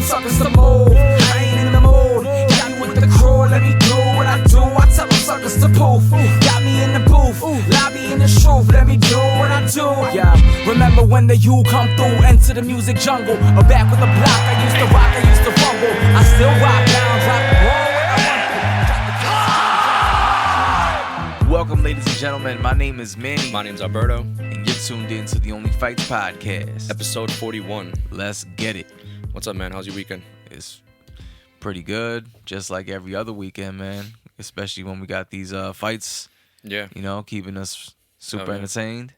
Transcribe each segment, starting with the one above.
them suckers to move. I ain't in the mood. Got me with the crew, let me do what I do. I tell them suckers to poof. Got me in the booth, lobby in the truth. Let me do what I do. Yeah, remember when the U come through, enter the music jungle. Or back with the block, I used to rock, I used to fumble. I still rock down, drop the ball where I want to. Welcome, ladies and gentlemen. My name is Manny. My name's Alberto. And you're tuned in to the OnlyFights Podcast. Episode 41. Let's get it. What's up, man? How's your weekend? It's pretty good, just like every other weekend, man. Especially when we got these fights. Yeah. You know, keeping us super entertained.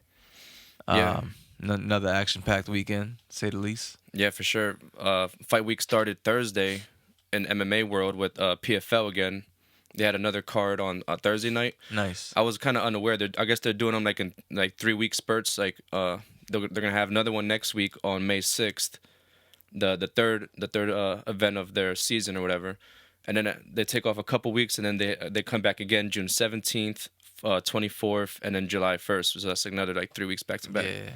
Yeah. Another action-packed weekend, to say the least. Yeah, for sure. Fight week started Thursday in MMA world with PFL again. They had another card on Thursday night. Nice. I was kind of unaware. I guess they're doing them in 3-week spurts. Like they're gonna have another one next week on May 6th, the third event of their season or whatever, and then they take off a couple weeks and then they come back again June 17th, 24th, and then July 1st. So that's another 3 weeks back to back. Yeah.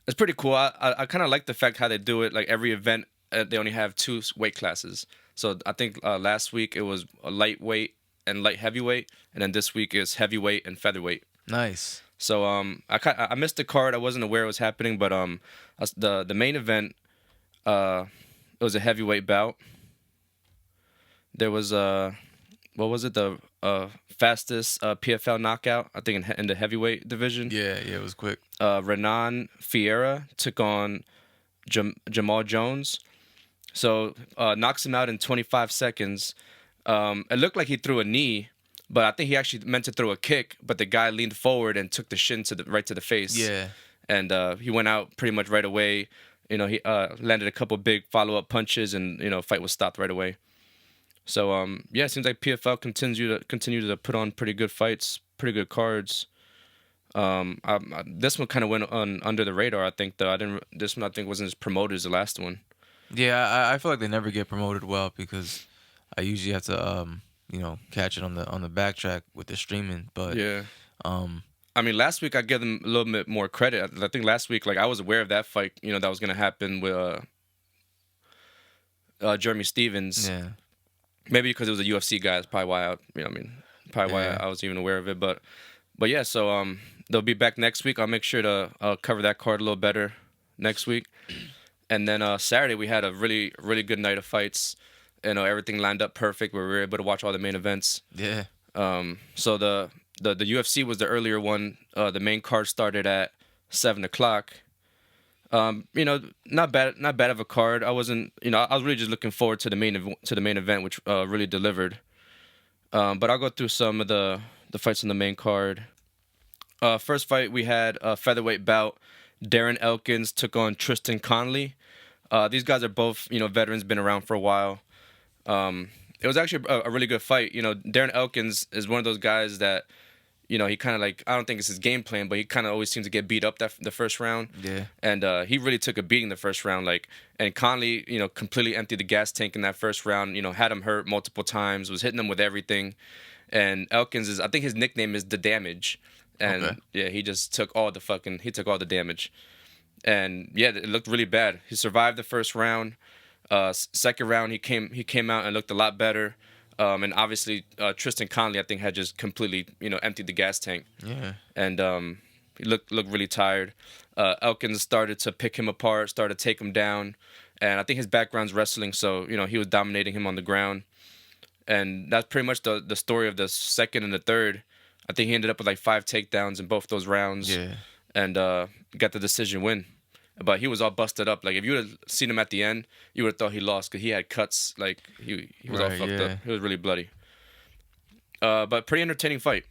It's pretty cool. I kind of like the fact how they do it. Like every event, they only have 2 weight classes. So I think last week it was a lightweight and light heavyweight, and then this week is heavyweight and featherweight. Nice. So I missed the card. I wasn't aware it was happening, but the main event, it was a heavyweight bout. There was what was it, the fastest PFL knockout, I think in the heavyweight division. Yeah, it was quick. Renan Ferreira took on Jamal Jones. So knocks him out in 25 seconds. It looked like he threw a knee, but I think he actually meant to throw a kick, but the guy leaned forward and took the shin right to the face. Yeah. And he went out pretty much right away. You know, he landed a couple big follow-up punches, and fight was stopped right away. So it seems like PFL continue to put on pretty good fights, pretty good cards. This one kind of went on under the radar, I think, though. This one I think wasn't as promoted as the last one. Yeah, I feel like they never get promoted well because I usually have to catch it on the backtrack with the streaming. But yeah. I mean, last week I give them a little bit more credit. I think last week, I was aware of that fight, that was gonna happen with Jeremy Stevens. Yeah. Maybe because it was a UFC guy. That's probably why I was even aware of it. But yeah, so they'll be back next week. I'll make sure to cover that card a little better next week. And then Saturday we had a really, really good night of fights. Everything lined up perfect. We were able to watch all the main events. Yeah. So the UFC was the earlier one. The main card started at 7:00. Not bad of a card. I wasn't. I was really just looking forward to the main event, which really delivered. But I'll go through some of the fights on the main card. First fight we had a featherweight bout. Darren Elkins took on Tristan Conley. These guys are both veterans, been around for a while. It was actually a really good fight. Darren Elkins is one of those guys that, he kind of I don't think it's his game plan, but he kind of always seems to get beat up the first round. Yeah. And he really took a beating the first round. And Conley, completely emptied the gas tank in that first round. Had him hurt multiple times, was hitting him with everything. And Elkins I think his nickname is The Damage. And okay. Yeah, he just took all the damage. And yeah, it looked really bad. He survived the first round. Second round, he came out and looked a lot better. And obviously, Tristan Conley, I think, had just completely, emptied the gas tank. Yeah. And he looked really tired. Elkins started to pick him apart, started to take him down. And I think his background's wrestling, so, he was dominating him on the ground. And that's pretty much the story of the second and the third. I think he ended up with 5 takedowns in both those rounds. Yeah. And got the decision win. But he was all busted up. If you would have seen him at the end, you would have thought he lost because he had cuts. He was all fucked up. He was really bloody. But pretty entertaining fight.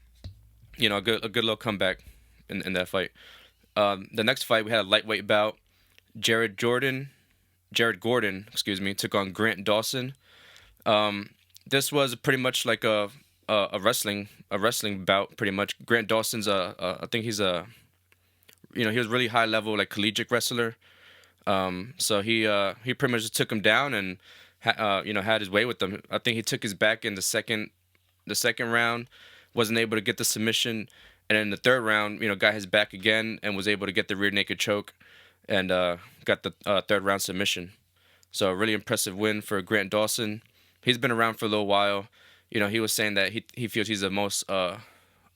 A good little comeback in that fight. The next fight, we had a lightweight bout. Jared Gordon, took on Grant Dawson. This was pretty much like a wrestling bout, pretty much. Grant Dawson's I think he's he was really high level, collegiate wrestler. So he pretty much just took him down and had his way with them. I think he took his back in the second round, wasn't able to get the submission, and in the third round, got his back again and was able to get the rear naked choke, and got the third round submission. So a really impressive win for Grant Dawson. He's been around for a little while. You know, he was saying that he feels he's the most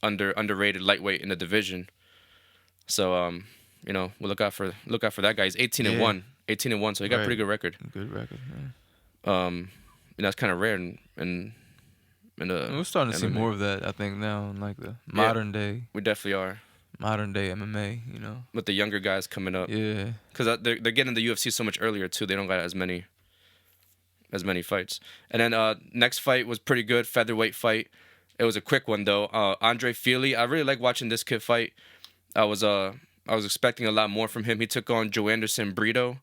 underrated lightweight in the division. So you know, we'll look out for that guy. He's 18-1, 18-1, so he got a pretty good record. Good record. You know, that's kind of rare in we're starting to see more of that, I think, now in like the modern day. We definitely are. Modern day MMA, you know. With the younger guys coming up. Yeah. Because they're getting the UFC so much earlier too. They don't got as many fights. And then next fight was pretty good, featherweight fight. It was a quick one though. Andre Fili. I really like watching this kid fight. I was expecting a lot more from him. He took on Joanderson Brito.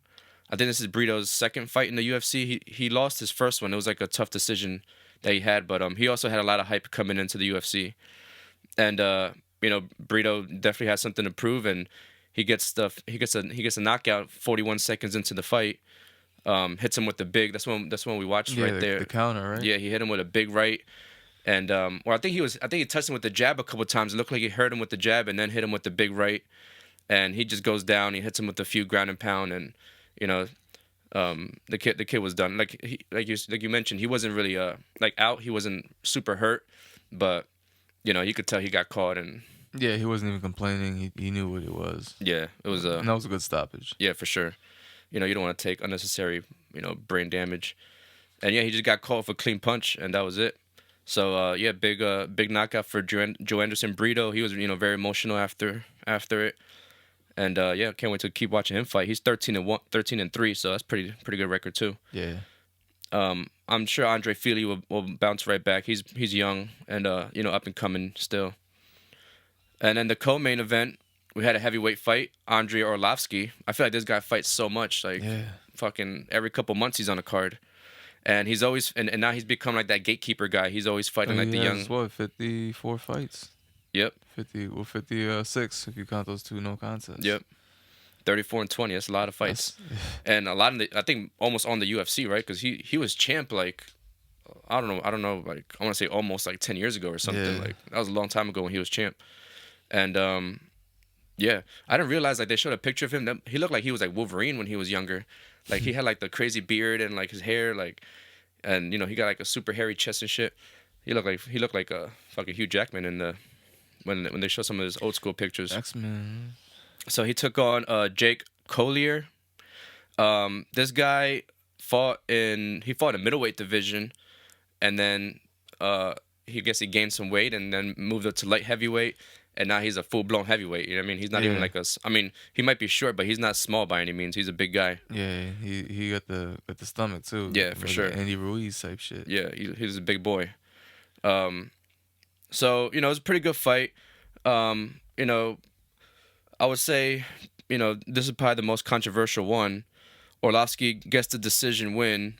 I think this is Brito's second fight in the UFC. He lost his first one. It was like a tough decision that he had, but he also had a lot of hype coming into the UFC. And you know, Brito definitely has something to prove, and he gets a knockout 41 seconds into the fight. Hits him with the big. That's when we watched right there. The counter, right? Yeah, he hit him with a big right. And I think he touched him with the jab a couple times. It looked like he hurt him with the jab and then hit him with the big right. And he just goes down. He hits him with a few ground and pound, and you know, the kid was done. Like you mentioned, he wasn't really like out. He wasn't super hurt, but you know, you could tell he got caught, and yeah, he wasn't even complaining. He knew what it was. Yeah, it was and that was a good stoppage. Yeah, for sure. You know, you don't want to take unnecessary, brain damage. And yeah, he just got caught for a clean punch, and that was it. So yeah, big knockout for Joanderson Brito. He was very emotional after it. And yeah, can't wait to keep watching him fight. He's 13-3, so that's pretty good record too. Yeah. I'm sure Andre Fili will bounce right back. He's young and up and coming still. And then the co-main event, we had a heavyweight fight. Andrei Arlovski. I feel like this guy fights so much. Like fucking every couple months he's on a card. And he's always and now he's become like that gatekeeper guy. He's always fighting like the young. What, 54 fights? Yep. 56 if you count those two no contests. Yep. 34-20. That's a lot of fights. And a lot of I think almost on the UFC, right? Because he was champ like I don't know, like I want to say almost like 10 years ago or something. Yeah. Like that was a long time ago when he was champ. And yeah, I didn't realize like they showed a picture of him. That he looked like he was like Wolverine when he was younger. Like he had like the crazy beard and like his hair like, and he got like a super hairy chest and shit. He looked like a fucking Hugh Jackman in the when they show some of his old school pictures. X-Men. So he took on Jake Collier. This guy fought in middleweight division, and then he gained some weight and then moved up to light heavyweight. And now he's a full-blown heavyweight. You know what I mean? He's not even like I mean, he might be short, but he's not small by any means. He's a big guy. Yeah, he got the stomach too. Yeah, for sure. Andy Ruiz type shit. Yeah, he's a big boy. So it was a pretty good fight. I would say, this is probably the most controversial one. Arlovski gets the decision win,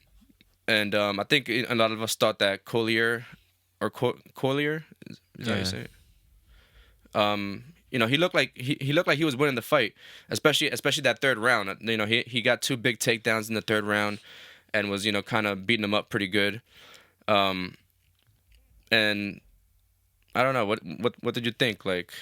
and I think a lot of us thought that Collier is that how you say it? He looked like he was winning the fight, especially that third round. He got two big takedowns in the third round, and was kind of beating him up pretty good. And I don't know what did you think? Like,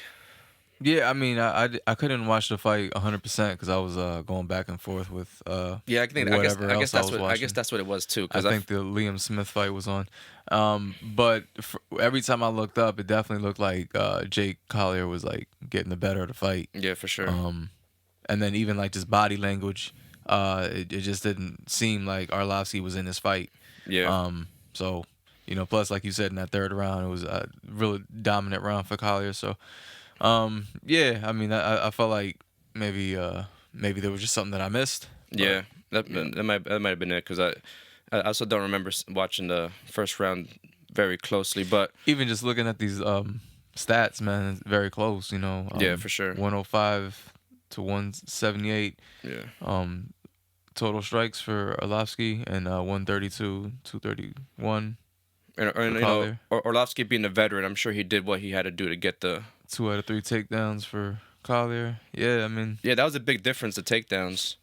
yeah, I mean, I couldn't watch the fight 100% because I was going back and forth with yeah, I guess that's what it was too. I think the Liam Smith fight was on, but every time I looked up, it definitely looked like Jake Collier was like getting the better of the fight. Yeah, for sure. And then even like just body language, it just didn't seem like Arlovski was in this fight. Yeah. So plus like you said in that third round, it was a really dominant round for Collier. So. Yeah, I mean, I felt like maybe there was just something that I missed. Yeah, that might have been it because I also don't remember watching the first round very closely, but even just looking at these stats, man, it's very close. Yeah, for sure. 105 to 178. Yeah. Total strikes for Arlovski and 132, 231. And Arlovski being a veteran, I'm sure he did what he had to do to get the 2 out of 3 takedowns for Collier. Yeah, I mean... Yeah, that was a big difference, the takedowns.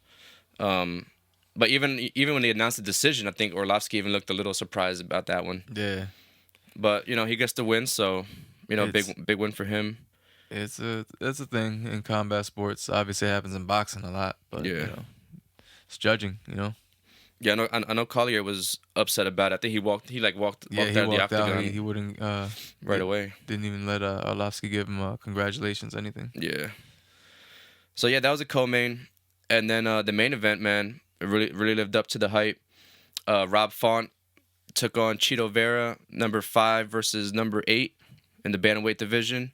But even when they announced the decision, I think Arlovski even looked a little surprised about that one. Yeah. But, he gets the win, so, big win for him. It's a thing in combat sports. Obviously, it happens in boxing a lot, but, yeah. It's judging, Yeah, I know Collier was upset about it. I think he walked out of the octagon. He wouldn't right away. Didn't even let Arlovski give him congratulations, anything. Yeah. So yeah, that was a co-main, and then the main event, man, it really lived up to the hype. Rob Font took on Chito Vera, number 5 versus number 8 in the bantamweight division.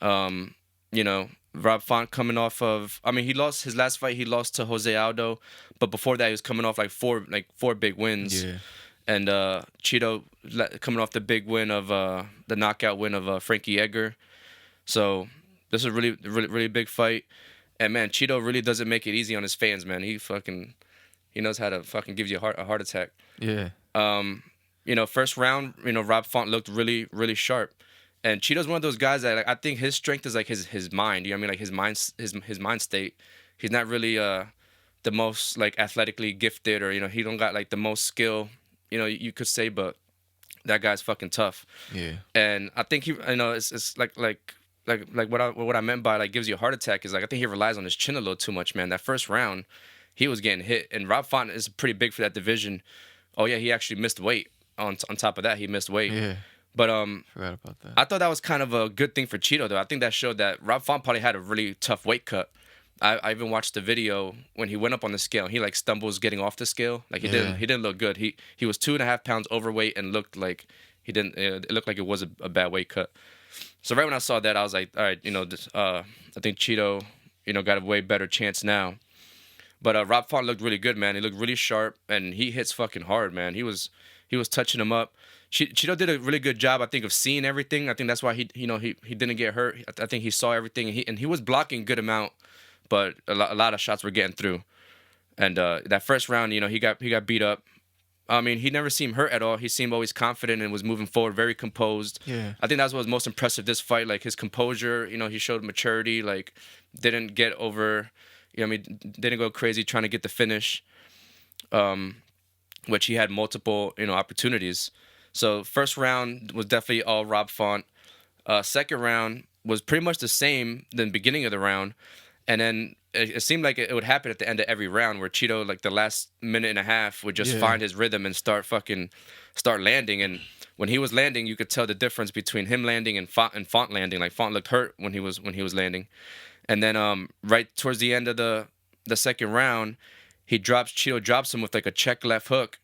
You know, Rob Font coming off of, I mean, he lost his last fight. He lost to Jose Aldo, but before that, he was coming off like four big wins. Yeah. And Chito coming off the big win of the knockout win of Frankie Edgar. So this is a really big fight. And man, Chito really doesn't make it easy on his fans, man. He knows how to fucking give you a heart attack. Yeah. You know, first round, you know, Rob Font looked really sharp. And Chito's one of those guys that, like, I think his strength is like his mind. You know what I mean? Like his mind state. He's not really the most like athletically gifted, or, you know, he don't got like the most skill, you know, you could say, but that guy's fucking tough. Yeah. And I think it's like what I meant by like gives you a heart attack is like I think he relies on his chin a little too much, man. That first round, he was getting hit, and Rob Font is pretty big for that division. Oh yeah, he actually missed weight. On top of that, he missed weight. Yeah. But Forgot about that. I thought that was kind of a good thing for Chito, though. I think that showed that Rob Font probably had a really tough weight cut. I even watched the video when he went up on the scale. He like stumbles getting off the scale. Like he didn't look good. He was 2.5 pounds overweight and looked like he didn't. It looked like it was a bad weight cut. So right when I saw that, I was like, all right, you know, I think Chito, you know, got a way better chance now. But Rob Font looked really good, man. He looked really sharp, and he hits fucking hard, man. He was touching him up. Chito did a really good job, I think, of seeing everything. I think that's why he didn't get hurt. I think he saw everything, and he was blocking a good amount, but a lot of shots were getting through. And that first round, you know, he got beat up. I mean, he never seemed hurt at all. He seemed always confident and was moving forward, very composed. Yeah. I think that's what was most impressive this fight, like his composure. You know, he showed maturity, like didn't get over, you know, I mean, didn't go crazy trying to get the finish, which he had multiple, you know, opportunities. So first round was definitely all Rob Font. Second round was pretty much the same than the beginning of the round. And then it seemed like it would happen at the end of every round where Chito, like the last minute and a half, would just find his rhythm and start landing. And when he was landing, you could tell the difference between him landing and Font landing. Like Font looked hurt when he was landing. And then right towards the end of the second round, Chito drops him with like a check left hook.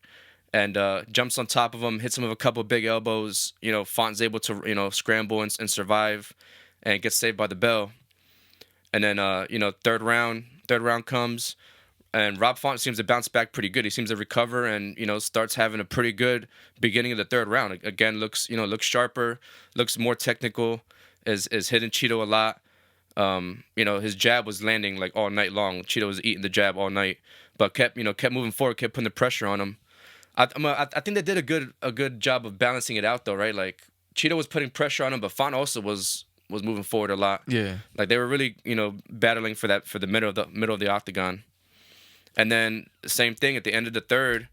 And jumps on top of him, hits him with a couple big elbows. You know, Font's able to, you know, scramble and survive, and gets saved by the bell. And then, you know, third round comes, and Rob Font seems to bounce back pretty good. He seems to recover, and, you know, starts having a pretty good beginning of the third round. Again, looks sharper, looks more technical, is hitting Chito a lot. You know, his jab was landing like all night long. Chito was eating the jab all night, but kept moving forward, kept putting the pressure on him. I think they did a good job of balancing it out, though, right? Like Chito was putting pressure on him, but Font also was moving forward a lot. Yeah, like they were really, you know, battling for the middle of the octagon. And then the same thing at the end of the third,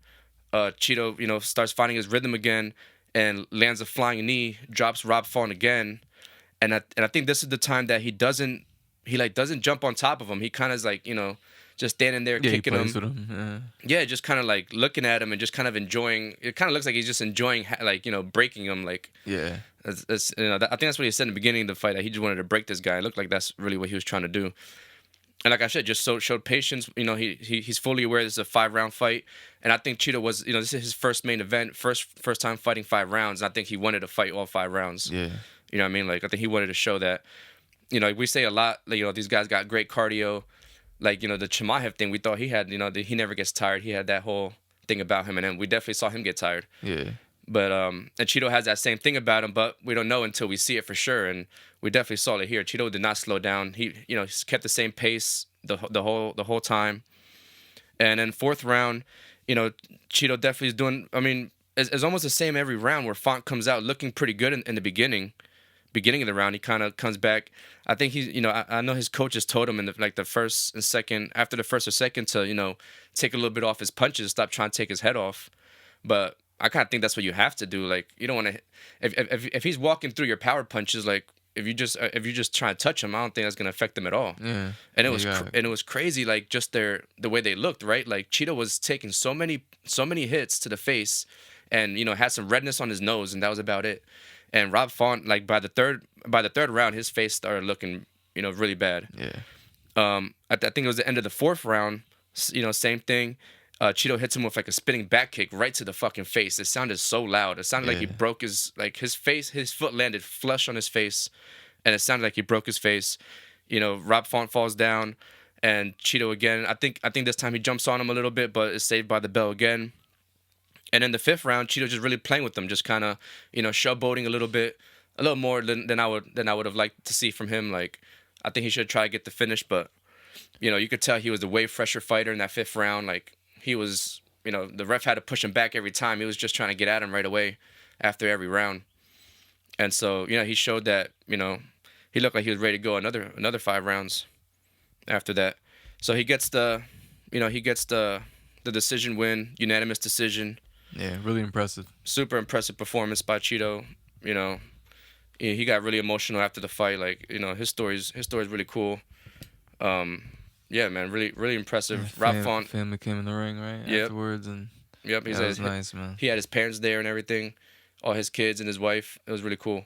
Chito, you know, starts finding his rhythm again and lands a flying knee, drops Rob Font again, and I think this is the time that he doesn't jump on top of him. He kind of is like, you know, just standing there kicking him. With him. Yeah, just kind of like looking at him and just kind of enjoying. It kind of looks like he's just enjoying, like, you know, breaking him. Like, yeah, it's, you know, I think that's what he said in the beginning of the fight, that he just wanted to break this guy. It looked like that's really what he was trying to do. And like I said, just showed patience. You know, he's fully aware this is a 5-round fight, and I think Chito was, you know, this is his first main event, first time fighting 5 rounds. And I think he wanted to fight all 5 rounds. Yeah, you know what I mean? Like I think he wanted to show that. You know, we say a lot, like, you know, these guys got great cardio. Like, you know, the Chimaev thing, we thought he had, you know, he never gets tired. He had that whole thing about him, and then we definitely saw him get tired. Yeah. But and Chito has that same thing about him, but we don't know until we see it for sure. And we definitely saw it here. Chito did not slow down. He, you know, he's kept the same pace the whole time. And then fourth round, you know, Chito definitely is doing. I mean, it's almost the same every round where Font comes out looking pretty good in the beginning of the round. He kind of comes back. I think he's, you know, I know his coaches told him in the first and second, after the first or second, to, you know, take a little bit off his punches, stop trying to take his head off. But I kind of think that's what you have to do. Like, you don't want to, if he's walking through your power punches, like, if you just try to touch him, I don't think that's gonna affect them at all. Yeah. And it was crazy, like just the way they looked, right? Like Cheeto was taking so many hits to the face, and had some redness on his nose, and that was about it. And Rob Font, like by the third round, his face started looking really bad. Yeah. I think it was the end of the fourth round. Same thing. Cheeto hits him with like a spinning back kick right to the fucking face. It sounded so loud. It sounded like he broke his face. His foot landed flush on his face, and it sounded like he broke his face. Rob Font falls down, and Cheeto again. I think this time he jumps on him a little bit, but is saved by the bell again. And in the fifth round, Cheeto just really playing with him, just kind of showboating a little more than I would have liked to see from him. Like I think he should try to get the finish, but you could tell he was a way fresher fighter in that fifth round. Like he was, the ref had to push him back every time. He was just trying to get at him right away after every round. And so, he showed that, he looked like he was ready to go another 5 rounds after that. So he gets the decision win, unanimous decision. Yeah, really impressive. Super impressive performance by Cheeto. He got really emotional after the fight. Like, his story's really cool. Yeah, man, really impressive. Yeah, Rob Font. Family came in the ring, right? Yep. Afterwards, and that was nice, man. He had his parents there and everything, all his kids and his wife. It was really cool.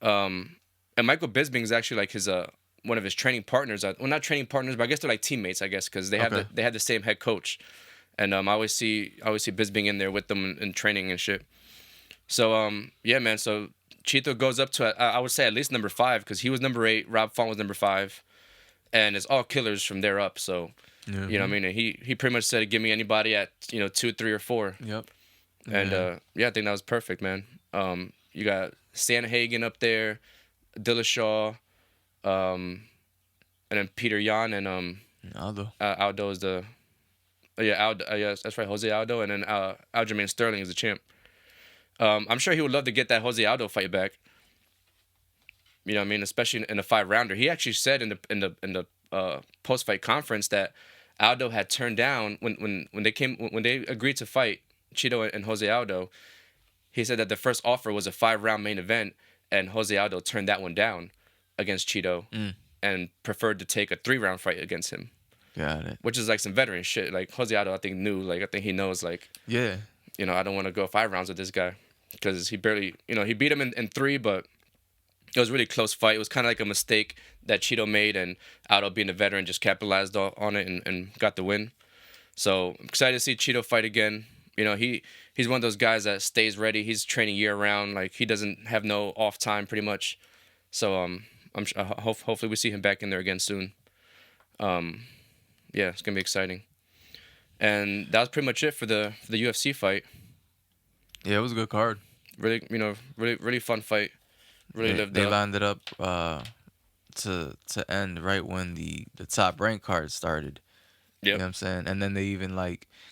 And Michael Bisping is actually like his one of his training partners. Well, not training partners, but I guess they're like teammates. I guess because they had the same head coach, and I always see Bisping in there with them in training and shit. So yeah, man. So Cheeto goes up to I would say at least number 5 because he was number 8. Rob Font was number 5. And it's all killers from there up. So, you know what I mean? And he pretty much said, give me anybody at, 2, 3, or 4. Yep. And, I think that was perfect, man. You got Sandhagen up there, Dillashaw, and then Peter Yan and Aldo. Aldo is the... Aldo, yes, that's right, Jose Aldo. And then Aljamain Sterling is the champ. I'm sure he would love to get that Jose Aldo fight back. You know what I mean? Especially in the 5-rounder. He actually said in the post-fight conference that Aldo had turned down when they agreed to fight Cheeto and Jose Aldo. He said that the first offer was a 5-round main event, and Jose Aldo turned that one down against Cheeto and preferred to take a 3-round fight against him. Got it. Which is like some veteran shit. Like Jose Aldo, I think I think he knows like. Yeah. I don't want to go 5 rounds with this guy because he barely he beat him in 3, but. It was a really close fight. It was kind of like a mistake that Cheeto made, and Aldo, being a veteran, just capitalized on it and got the win. So I'm excited to see Cheeto fight again. He's one of those guys that stays ready. He's training year round. Like he doesn't have no off time, pretty much. So hopefully we see him back in there again soon. Yeah, it's gonna be exciting. And that was pretty much it for the UFC fight. Yeah, it was a good card. Really, really fun fight. Really lived they up. lined it up to end right when the top rank card started. Yep. You know what I'm saying? And then they even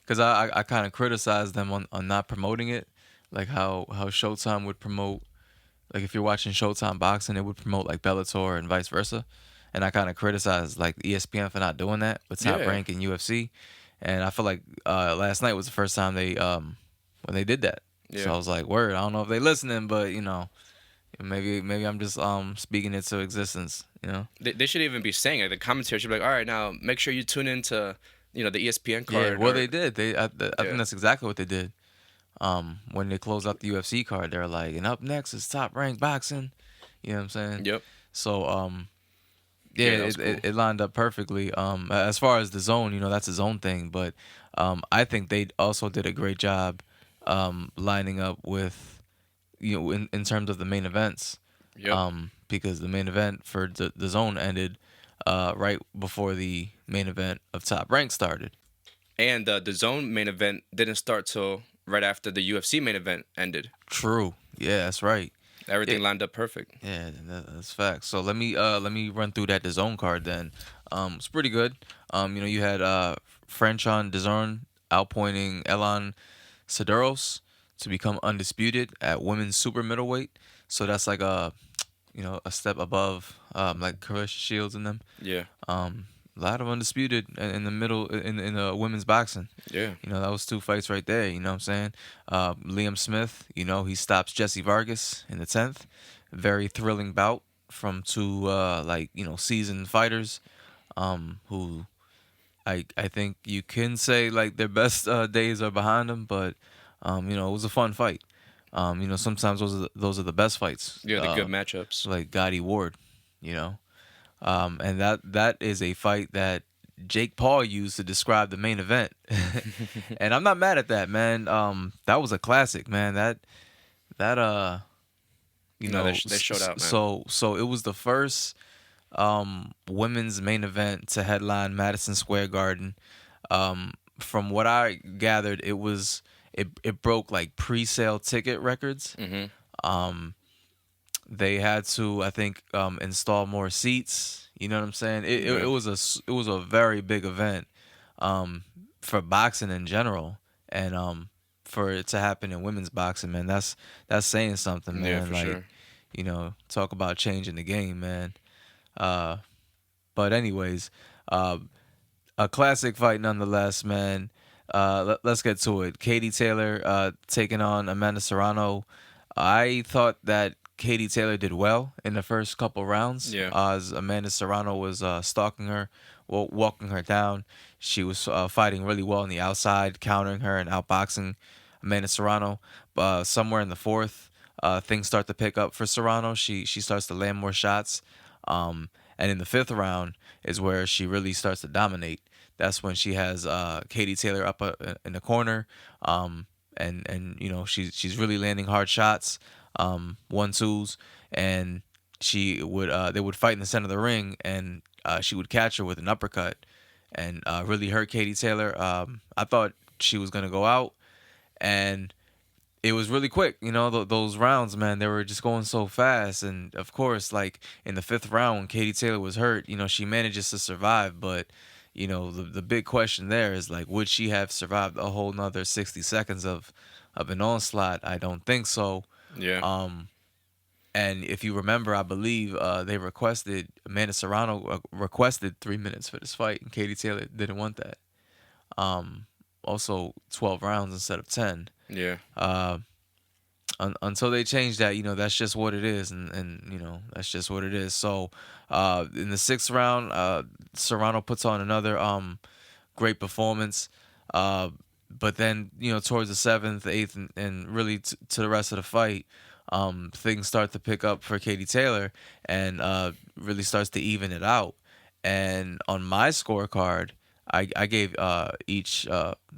because I kind of criticized them on not promoting it, like how Showtime would promote, like if you're watching Showtime boxing, it would promote like Bellator and vice versa. And I kind of criticized like ESPN for not doing that with Top Rank and UFC. And I feel like last night was the first time they when they did that. Yeah. So I was like, word, I don't know if they listening, but maybe I'm just speaking into existence, They should even be saying it. The commentary should be like, all right, now make sure you tune into, the ESPN card. Yeah, well, they did. I think that's exactly what they did. When they closed out the UFC card, they're like, and up next is Top Rank Boxing. You know what I'm saying? Yep. So, it lined up perfectly. As far as the zone, that's his own thing. But I think they also did a great job lining up with, in terms of the main events. Yep. Because the main event for the zone ended right before the main event of Top Rank started. And the zone main event didn't start till right after the UFC main event ended. True. Yeah, that's right. Everything lined up perfect. Yeah, that's facts. So let me run through that DAZN card then. It's pretty good. You had Franchon DAZN outpointing Elon Cedros to become undisputed at women's super middleweight. So that's like a step above like Clarissa Shields and them. Yeah. A lot of undisputed in the middle in women's boxing. Yeah. That was 2 fights right there. You know what I'm saying? Liam Smith, he stops Jesse Vargas in the 10th. Very thrilling bout. from two like seasoned fighters, who I think you can say like their best days are behind them, but it was a fun fight. Sometimes those are the best fights. Yeah, the good matchups. Like Gotti Ward, and that is a fight that Jake Paul used to describe the main event, and I'm not mad at that, man. That was a classic, man. That they showed out, man. So it was the first women's main event to headline Madison Square Garden. From what I gathered, it broke like pre-sale ticket records. Mm-hmm. They had to, I think, install more seats. You know what I'm saying? It was a very big event for boxing in general, and for it to happen in women's boxing, man, that's saying something, man. Yeah, for like, sure. Talk about changing the game, man. But anyways, a classic fight nonetheless, man. Let's get to it. Katie Taylor taking on Amanda Serrano. I thought that Katie Taylor did well in the first couple rounds. Yeah. As Amanda Serrano was stalking her, walking her down. She was fighting really well on the outside, countering her and outboxing Amanda Serrano. Somewhere in the fourth, things start to pick up for Serrano. She starts to land more shots. And in the fifth round is where she really starts to dominate. That's when she has Katie Taylor up in the corner, and she's really landing hard shots, 1-2s, and they would fight in the center of the ring, and she would catch her with an uppercut, and really hurt Katie Taylor. I thought she was gonna go out, and it was really quick, those rounds, man. They were just going so fast, and of course, like in the fifth round when Katie Taylor was hurt, she manages to survive, but the big question there is like, would she have survived a whole nother 60 seconds of an onslaught? I don't think so. Yeah. And if you remember, I believe Amanda Serrano requested 3 minutes for this fight, and Katie Taylor didn't want that. Also 12 rounds instead of 10. Yeah. Until they change that, that's just what it is, and that's just what it is. So, in the sixth round, Serrano puts on another great performance, but then towards the seventh, eighth, and really to the rest of the fight, things start to pick up for Katie Taylor, and really starts to even it out. And on my scorecard, I gave each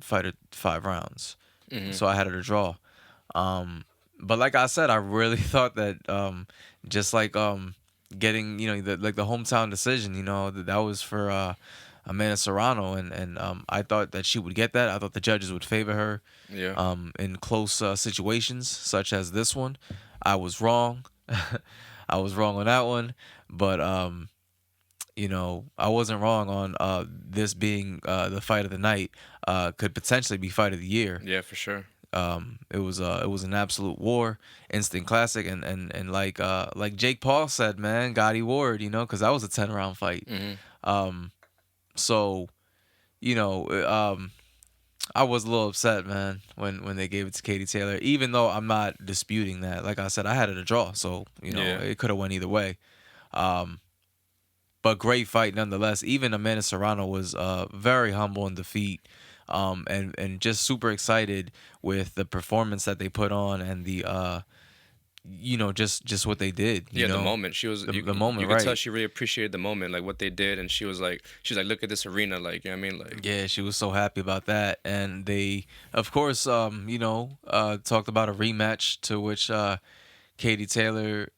fighter 5 rounds, so I had it a draw. But like I said, I really thought that just like getting the hometown decision, that was for Amanda Serrano, and I thought that she would get that. I thought the judges would favor her. Yeah. In close situations such as this one. I was wrong. I was wrong on that one, but I wasn't wrong on this being the fight of the night. Could potentially be fight of the year. Yeah, for sure. It was an absolute war, instant classic, and like Jake Paul said, man, Gotti Ward, because that was a 10-round fight. Mm-hmm. So, I was a little upset, man, when they gave it to Katie Taylor, even though I'm not disputing that. Like I said, I had it a draw, so it could have went either way. But great fight nonetheless. Even Amanda Serrano was very humble in defeat. And just super excited with the performance that they put on and the just what they did. The moment she was the moment. You right. could tell she really appreciated the moment, like what they did, and she's like, look at this arena, like, you know what I mean, like. Yeah, she was so happy about that, and they, of course, talked about a rematch, to which Katie Taylor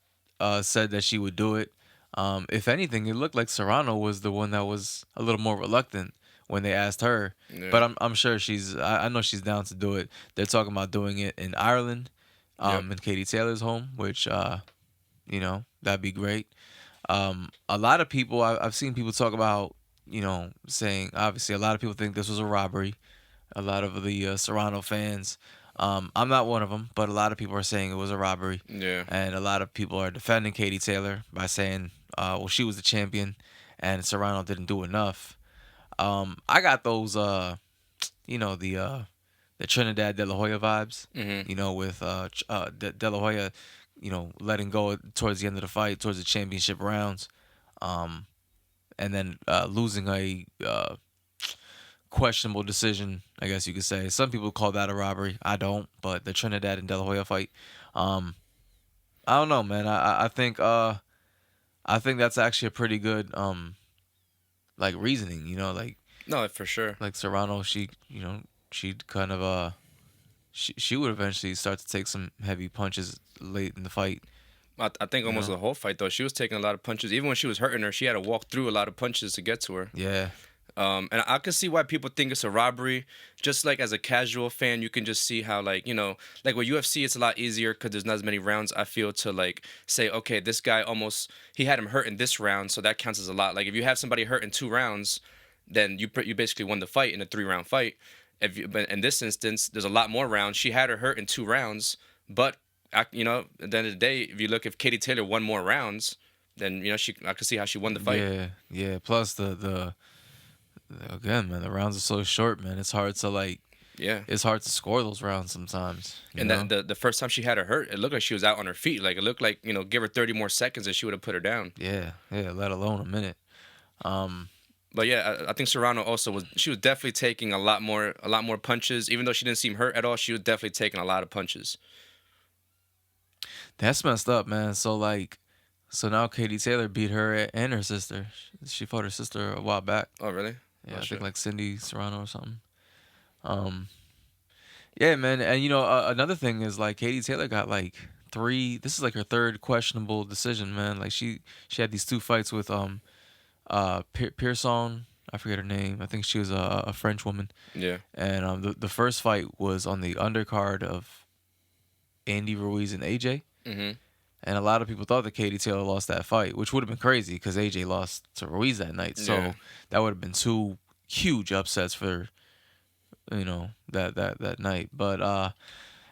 said that she would do it. If anything, it looked like Serrano was the one that was a little more reluctant when they asked her, but I'm sure I know she's down to do it. They're talking about doing it in Ireland, in Katie Taylor's home, which that'd be great. A lot of people I've seen people talk about, saying obviously a lot of people think this was a robbery. A lot of the Serrano fans. I'm not one of them, but a lot of people are saying it was a robbery. Yeah. And a lot of people are defending Katie Taylor by saying, well, she was the champion, and Serrano didn't do enough. I got those, the Trinidad De La Hoya vibes, Mm-hmm. with De La Hoya letting go towards the end of the fight, towards the championship rounds, and then losing a questionable decision, I guess you could say. Some people call that a robbery. I don't, but the Trinidad and De La Hoya fight, I don't know, man. I think that's actually a pretty good like reasoning, like No, for sure. like Serrano, she kind of she would eventually start to take some heavy punches late in the fight. I think almost the whole fight though, she was taking a lot of punches. Even when she was hurting her, she had to walk through a lot of punches to get to her. Yeah. And I can see why people think it's a robbery. Just like as a casual fan, you can just see how like with UFC, it's a lot easier because there's not as many rounds. I feel to like say, okay, this guy he had him hurt in this round, so that counts as a lot. Like if you have somebody hurt in 2 rounds, then you basically won the fight in a 3-round fight. But in this instance, there's a lot more rounds. She had her hurt in 2 rounds, but at the end of the day, if Katie Taylor won more rounds, then I could see how she won the fight. Yeah. Plus again, man, the rounds are so short, man. It's hard to it's hard to score those rounds sometimes. And then the first time she had her hurt, it looked like she was out on her feet. Like it looked like give her 30 more seconds and she would have put her down. Yeah. Let alone a minute. But yeah, I think Serrano also she was definitely taking a lot more punches. Even though she didn't seem hurt at all, she was definitely taking a lot of punches. That's messed up, man. So now Katie Taylor beat her and her sister. She fought her sister a while back. Oh, really? Yeah, I think like Cindy Serrano or something. Yeah, man. And another thing is like Katie Taylor got like 3. This is like her 3rd questionable decision, man. Like she had these 2 fights with Pearson. I forget her name. I think she was a French woman. Yeah. And the first fight was on the undercard of Andy Ruiz and AJ. Mm-hmm. And a lot of people thought that Katie Taylor lost that fight, which would have been crazy because AJ lost to Ruiz that night. So that would have been 2 huge upsets for, that night. But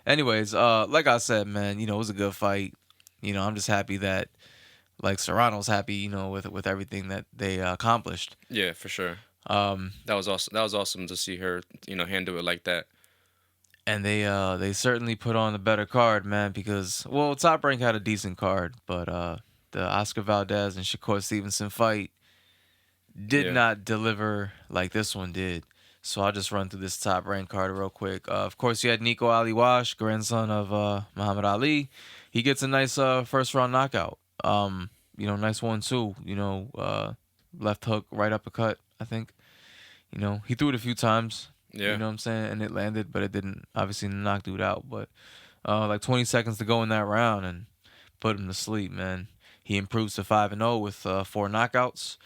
anyways, like I said, man, it was a good fight. I'm just happy that like Serrano's happy, with everything that they accomplished. Yeah, for sure. That was awesome. That was awesome to see her, handle it like that. And they certainly put on a better card, man, because Top Rank had a decent card, but the Oscar Valdez and Shakur Stevenson fight did not deliver like this one did. So I'll just run through this Top Rank card real quick. Of course, you had Nico Ali Wash, grandson of Muhammad Ali. He gets a nice first round knockout. Nice 1-2. Left hook, right uppercut, I think. He threw it a few times. Yeah. You know what I'm saying? And it landed, but it didn't obviously knock dude out. But like 20 seconds to go in that round and put him to sleep, man. He improves to 5-0 with 4 knockouts.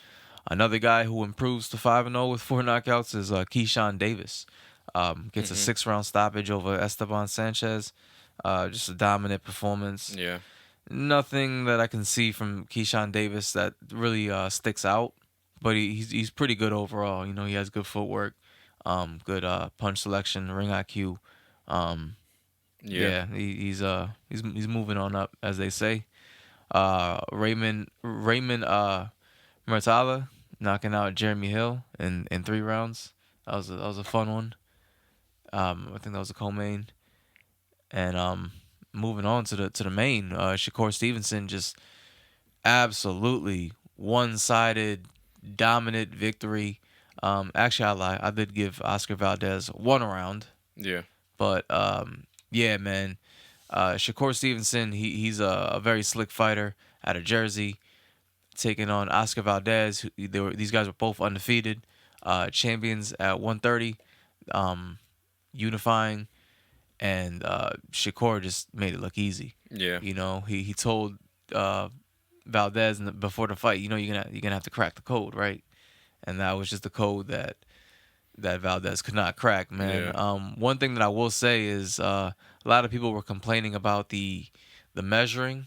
Another guy who improves to 5-0 with 4 knockouts is Keyshawn Davis. Gets a 6-round stoppage over Esteban Sanchez. Just a dominant performance. Yeah. Nothing that I can see from Keyshawn Davis that really sticks out. But he's pretty good overall. He has good footwork. Good punch selection, ring IQ. He's moving on up, as they say. Raymond Murtala knocking out Jeremy Hill in 3 rounds. That was a fun one. I think that was a co-main. And moving on to the main, Shakur Stevenson just absolutely one-sided, dominant victory. Actually, I lie. I did give Oscar Valdez 1 round. Yeah. But yeah, man. Shakur Stevenson, he's a very slick fighter out of Jersey, taking on Oscar Valdez. These guys were both undefeated, champions at 130, unifying, and Shakur just made it look easy. Yeah. He told Valdez before the fight, you're gonna have to crack the code, right? And that was just the code that Valdez could not crack, man. Yeah. One thing that I will say is a lot of people were complaining about the measuring.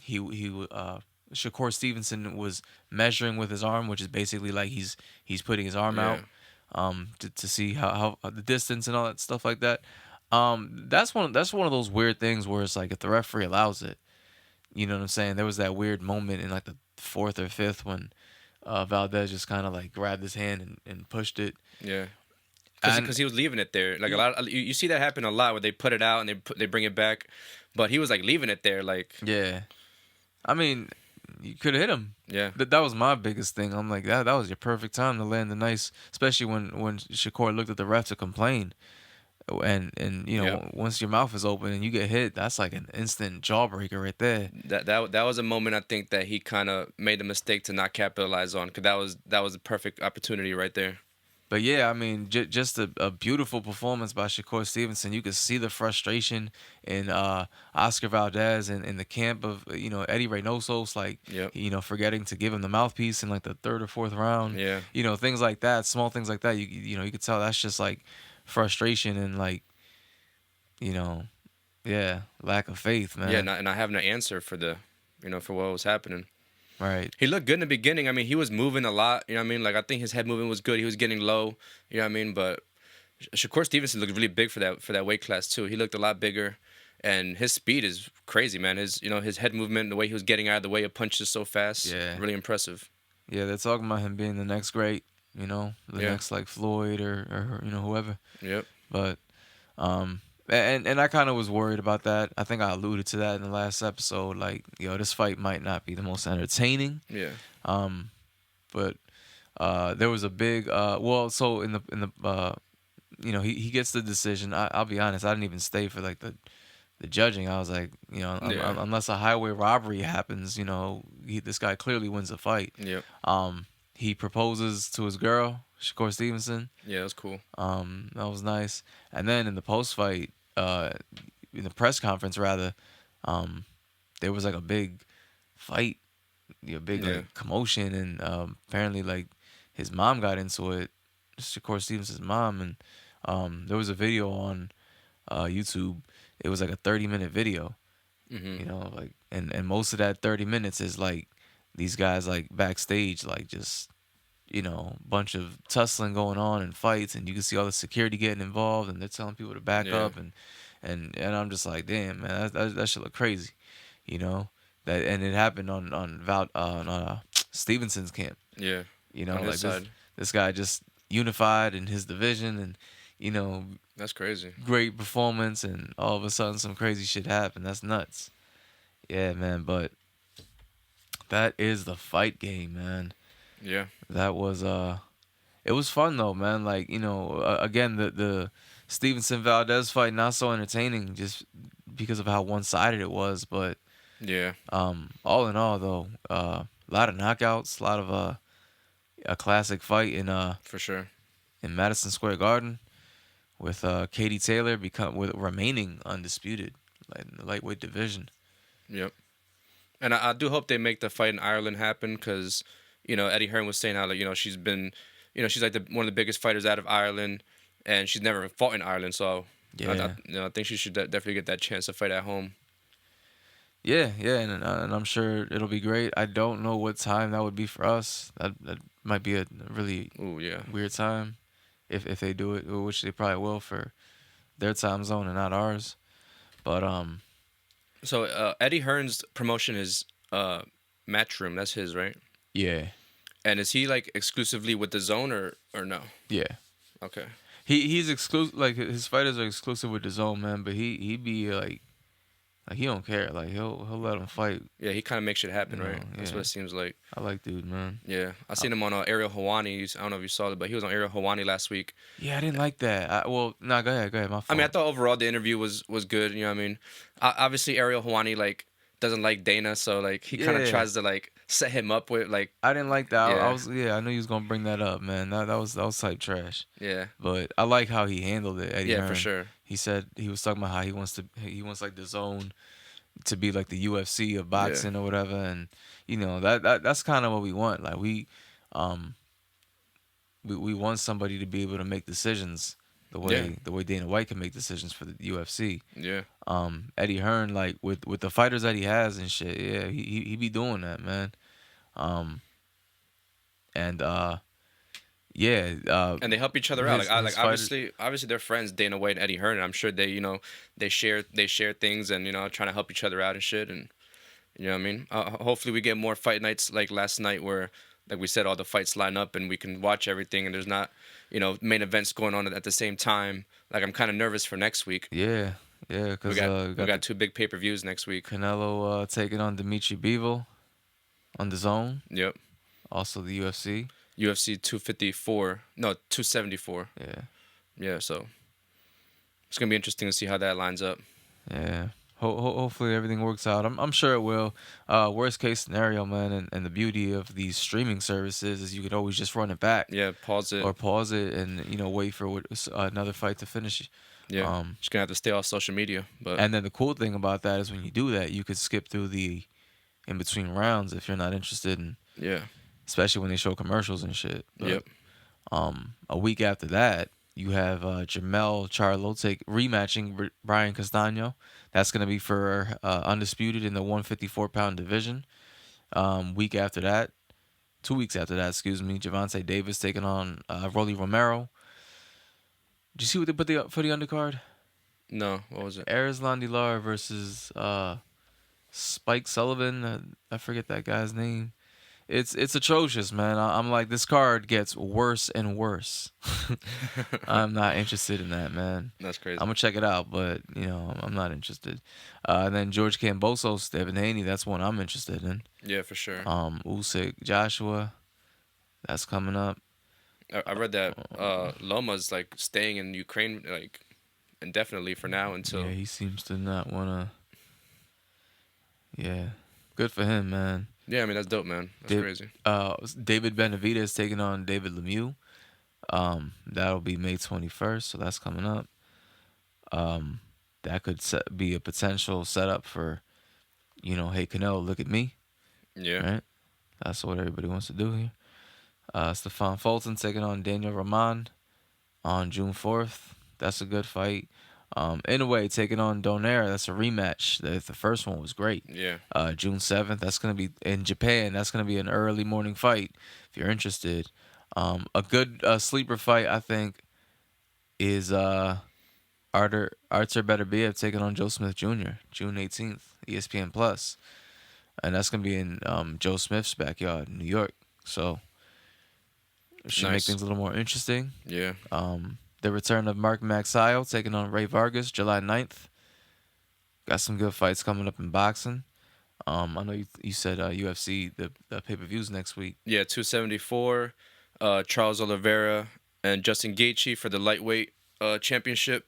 Shakur Stevenson was measuring with his arm, which is basically like he's putting his arm out to see how the distance and all that stuff like that. That's one of those weird things where it's like if the referee allows it, you know what I'm saying? There was that weird moment in like the 4th or 5th when Valdez just kind of like grabbed his hand and pushed it. Yeah. Because he was leaving it there. Like a lot, you see that happen a lot where they put it out and they bring it back, but he was like leaving it there. Like yeah. I mean, you could have hit him. Yeah. That was my biggest thing. I'm like, that was your perfect time to land the nice, especially when Shakur looked at the ref to complain. And you know, Yep. once your mouth is open and you get hit, that's like an instant jawbreaker right there. That was a moment I think that he kind of made a mistake to not capitalize on, because that was a perfect opportunity right there. But yeah, I mean, just a beautiful performance by Shakur Stevenson. You could see the frustration in Oscar Valdez and in the camp of Eddie Reynoso's, like Yep. forgetting to give him the mouthpiece in like the third or fourth round. Yeah. Things like that, small things like that. You could tell that's just like frustration and like lack of faith, man. Yeah, and I have no answer for for what was happening. Right. He looked good in the beginning. I mean, he was moving a lot. You know what I mean? Like, I think his head movement was good. He was getting low. You know what I mean? But Shakur Stevenson looked really big for that weight class too. He looked a lot bigger, and his speed is crazy, man. His head movement, the way he was getting out of the way of punches so fast. Yeah. Really impressive. Yeah, they're talking about him being the next great. The next like Floyd or whoever. Yep. But and I kind of was worried about that. I think I alluded to that in the last episode. Like, this fight might not be the most entertaining. Yeah. But there was a big so in the he gets the decision. I'll be honest, I didn't even stay for like the judging. I was like, unless a highway robbery happens, this guy clearly wins the fight. Yep. He proposes to his girl, Shakur Stevenson. Yeah, that was cool. That was nice. And then in the post fight, in the press conference rather, there was like a big fight, like, commotion, and apparently like his mom got into it, Shakur Stevenson's mom, and there was a video on YouTube. It was like a 30-minute video, like and most of that 30 minutes is like these guys like backstage, like just bunch of tussling going on and fights, and you can see all the security getting involved, and they're telling people to back up, and I'm just like, damn, man, that should look crazy, that, and it happened on Stevenson's camp. Yeah. On like this guy just unified in his division, and that's crazy. Great performance, and all of a sudden some crazy shit happened. That's nuts. Yeah, man, but that is the fight game, man. Yeah. That was it was fun though, man. Like, again, the Stevenson Valdez fight, not so entertaining just because of how one-sided it was, but yeah. All in all though, a lot of knockouts, a lot of a classic fight in for sure in Madison Square Garden with Katie Taylor remaining undisputed, like in the lightweight division. Yep. And I do hope they make the fight in Ireland happen, because Eddie Hearn was saying how, like, she's been, she's like one of the biggest fighters out of Ireland, and she's never fought in Ireland. So yeah, I think she should definitely get that chance to fight at home. Yeah, and I'm sure it'll be great. I don't know what time that would be for us. That might be a really weird time if they do it, which they probably will for their time zone and not ours. But So Eddie Hearn's promotion is Matchroom. That's his, right? Yeah. And is he like exclusively with the Zone or no? Yeah. Okay. He's exclusive. Like, his fighters are exclusive with the Zone, man. But he be like he don't care. Like, he'll let him fight. Yeah, he kind of makes shit happen, right? That's what it seems like. I like dude, man. Yeah, I seen him on Ariel Helwani. I don't know if you saw it, but he was on Ariel Helwani last week. Yeah, I didn't like that. Go ahead. My fault. I mean, I thought overall the interview was good. You know what I mean? Obviously, Ariel Helwani like doesn't like Dana, so like he kind of tries to like set him up with like. I didn't like that. I knew he was gonna bring that up, man. That was type trash. Yeah. But I like how he handled it, Eddie Hearn. For sure. He said he was talking about how he wants like the Zone to be like the UFC of boxing or whatever, and that's kind of what we want. Like, we want somebody to be able to make decisions the way Dana White can make decisions for the UFC. Yeah. Eddie Hearn, like with the fighters that he has and shit, yeah, he be doing that, man. And they help each other out. Like obviously they're friends, Dana White and Eddie Hearn, and I'm sure they share things and trying to help each other out and shit, and you know what I mean. Hopefully we get more fight nights like last night where, like we said, all the fights line up and we can watch everything, and there's not main events going on at the same time. Like, I'm kind of nervous for next week. Yeah, Yeah, because we got 2 big pay-per-views next week. Canelo taking on Dimitri Bivol on Dazn. Yep. Also the UFC. UFC 254. No, 274. Yeah. Yeah, so it's going to be interesting to see how that lines up. Yeah. Hopefully everything works out. I'm sure it will. Worst case scenario, man, and the beauty of these streaming services is you can always just run it back. Yeah, pause it and wait for another fight to finish. Yeah, just gonna have to stay off social media. But and then the cool thing about that is when you do that, you could skip through the in between rounds if you're not interested in. Yeah. Especially when they show commercials and shit. But, yep. A week after that, you have Jamel Charlo rematching Brian Castano. That's going to be for undisputed in the 154-pound division. Week after that, 2 weeks after that, Gervonta Davis taking on Rolly Romero. Did you see what they put for the undercard? No, what was it? Arislan Dilar versus Spike Sullivan. I forget that guy's name. It's atrocious, man. I'm like, this card gets worse and worse. I'm not interested in that, man. That's crazy. I'm gonna check it out, but I'm not interested. And then George Kambosos, Devin Haney, that's one I'm interested in. Yeah, for sure. Usyk, Joshua, that's coming up. I read that Loma's like staying in Ukraine like indefinitely for now until. Yeah, he seems to not wanna. Yeah, good for him, man. Yeah, I mean that's dope, man. That's crazy. David Benavidez taking on David Lemieux. That'll be May 21st, so that's coming up. That could be a potential setup for, hey Canelo, look at me. Yeah. Right. That's what everybody wants to do here. Stefan Fulton taking on Daniel Roman on June 4th. That's a good fight. In a way, taking on Donaire, that's a rematch. The first one was great. Yeah. June 7th, that's going to be in Japan. That's going to be an early morning fight if you're interested. A good sleeper fight, I think, is Artur Beterbiev taking on Joe Smith Jr. June 18th, ESPN Plus. And that's going to be in Joe Smith's backyard in New York. So it should make things a little more interesting. Yeah. The return of Mark Maxio taking on Ray Vargas, July 9th. Got some good fights coming up in boxing. I know you said UFC, the pay-per-views next week. Yeah, 274, Charles Oliveira and Justin Gaethje for the lightweight championship.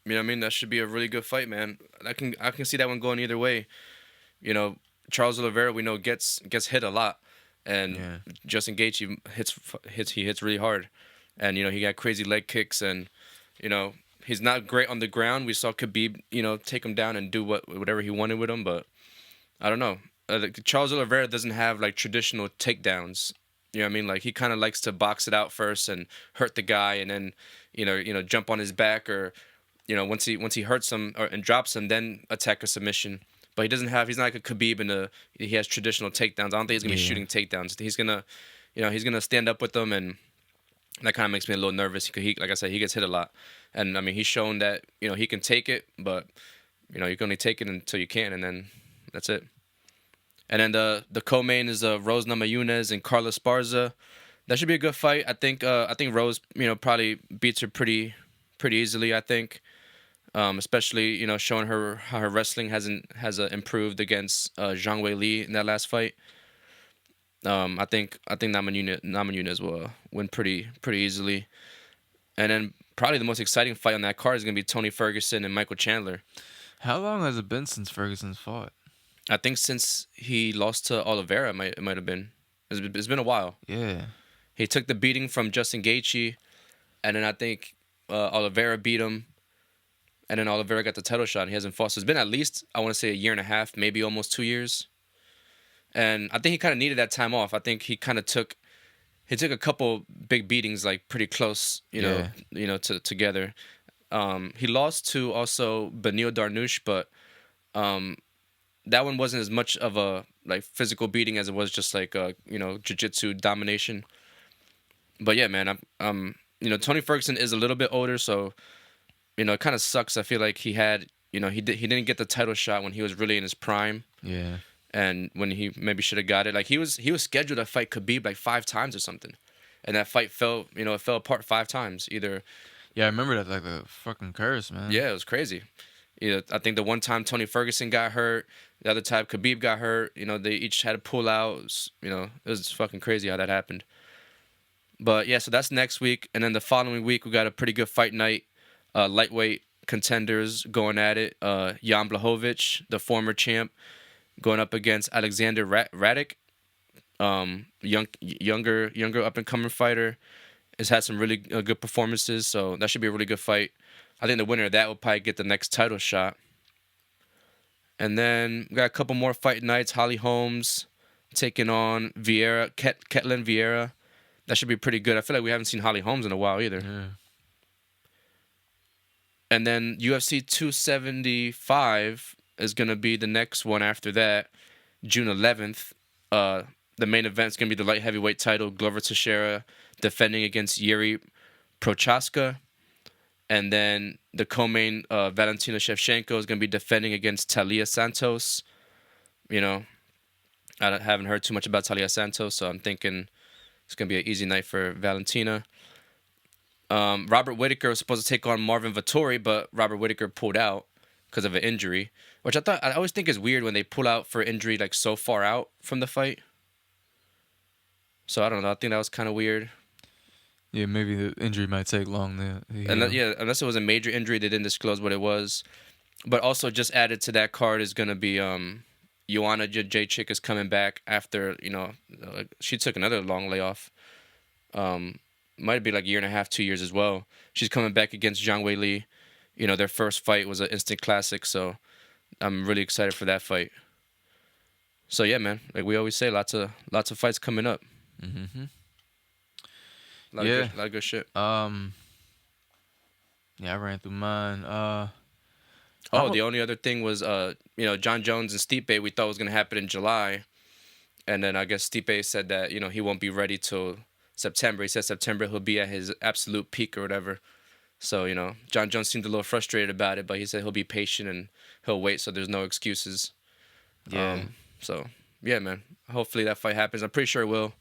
You know what I mean? That should be a really good fight, man. I can see that one going either way. Charles Oliveira, we know gets hit a lot, and Justin Gaethje hits really hard. And, he got crazy leg kicks and, he's not great on the ground. We saw Khabib, take him down and do whatever he wanted with him. But I don't know. Charles Oliveira doesn't have, like, traditional takedowns. You know what I mean? Like, he kind of likes to box it out first and hurt the guy and then, jump on his back or, once he hurts him and drops him, then attack a submission. But he's not like a Khabib he has traditional takedowns. I don't think he's going to be shooting takedowns. He's going to, he's going to stand up with them and that kind of makes me a little nervous because like I said, he gets hit a lot. And, I mean, he's shown that, he can take it, but, you can only take it until you can, and then that's it. And then the co-main is Rose Namajunas and Carla Esparza. That should be a good fight. I think Rose, probably beats her pretty easily, I think. Especially, showing her how her wrestling has improved against Zhang Weili in that last fight. I think Namajunas will win pretty easily, and then probably the most exciting fight on that card is gonna be Tony Ferguson and Michael Chandler. How long has it been since Ferguson's fought? I think since he lost to Oliveira, it might have been. It's been a while. Yeah. He took the beating from Justin Gaethje, and then I think Oliveira beat him, and then Oliveira got the title shot. And he hasn't fought, so it's been at least I want to say a year and a half, maybe almost 2 years. And I think he kind of needed that time off. I think he kind of took a couple big beatings, like pretty close, together. He lost to also Beneil Dariush, but that one wasn't as much of a like physical beating as it was just like jiu-jitsu domination. But yeah, man, Tony Ferguson is a little bit older, so it kind of sucks. I feel like he had, he didn't get the title shot when he was really in his prime. Yeah. And when he maybe should have got it, like he was scheduled to fight Khabib like 5 times or something, and that fight fell apart 5 times either. Yeah, I remember that, like a fucking curse, man. Yeah, it was crazy, I think the one time Tony Ferguson got hurt, the other time Khabib got hurt. They each had to pull out. It was fucking crazy how that happened. But yeah, so that's next week, and then the following week we got a pretty good fight night. Lightweight contenders going at it. Jan Blachowicz, the former champ, going up against Alexander Radic, younger up and coming fighter. Has had some really good performances, so that should be a really good fight. I think the winner of that will probably get the next title shot. And then we got a couple more fight nights. Holly Holmes taking on Vieira, Ketlin Vieira. That should be pretty good. I feel like we haven't seen Holly Holmes in a while either. Yeah. And then UFC 275 is going to be the next one after that, June 11th. The main event is going to be the light heavyweight title, Glover Teixeira defending against Yuri Prochaska. And then the co-main, Valentina Shevchenko, is going to be defending against Talia Santos. I haven't heard too much about Talia Santos, so I'm thinking it's going to be an easy night for Valentina. Robert Whittaker was supposed to take on Marvin Vettori, but Robert Whittaker pulled out because of an injury, which I always think is weird when they pull out for injury like so far out from the fight. So I don't know. I think that was kind of weird. Yeah, maybe the injury might take long. Unless it was a major injury, they didn't disclose what it was. But also just added to that card is going to be Joanna Jędrzejczyk is coming back after, she took another long layoff. Might be like a year and a half, 2 years as well. She's coming back against Zhang Weili. Their first fight was an instant classic, so I'm really excited for that fight. So yeah, man, like we always say, lots of fights coming up. Mm-hmm. A lot of good shit. Yeah, I ran through mine. The only other thing was, John Jones and Stipe, we thought was going to happen in July. And then I guess Stipe said that, he won't be ready till September. He said September he'll be at his absolute peak or whatever. So, John Jones seemed a little frustrated about it, but he said he'll be patient and he'll wait so there's no excuses. Yeah. So, yeah, man. Hopefully that fight happens. I'm pretty sure it will.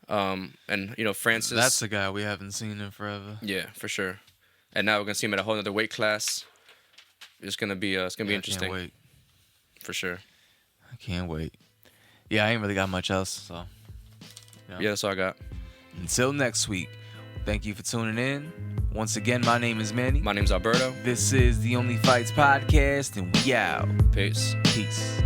And, Francis... That's a guy we haven't seen in forever. Yeah, for sure. And now we're going to see him at a whole other weight class. It's gonna be interesting. I can't wait. For sure. I can't wait. Yeah, I ain't really got much else, so. Yeah, that's all I got. Until next week, thank you for tuning in. Once again, my name is Manny. My name's Alberto. This is the OnlyFights Podcast, and we out. Peace. Peace.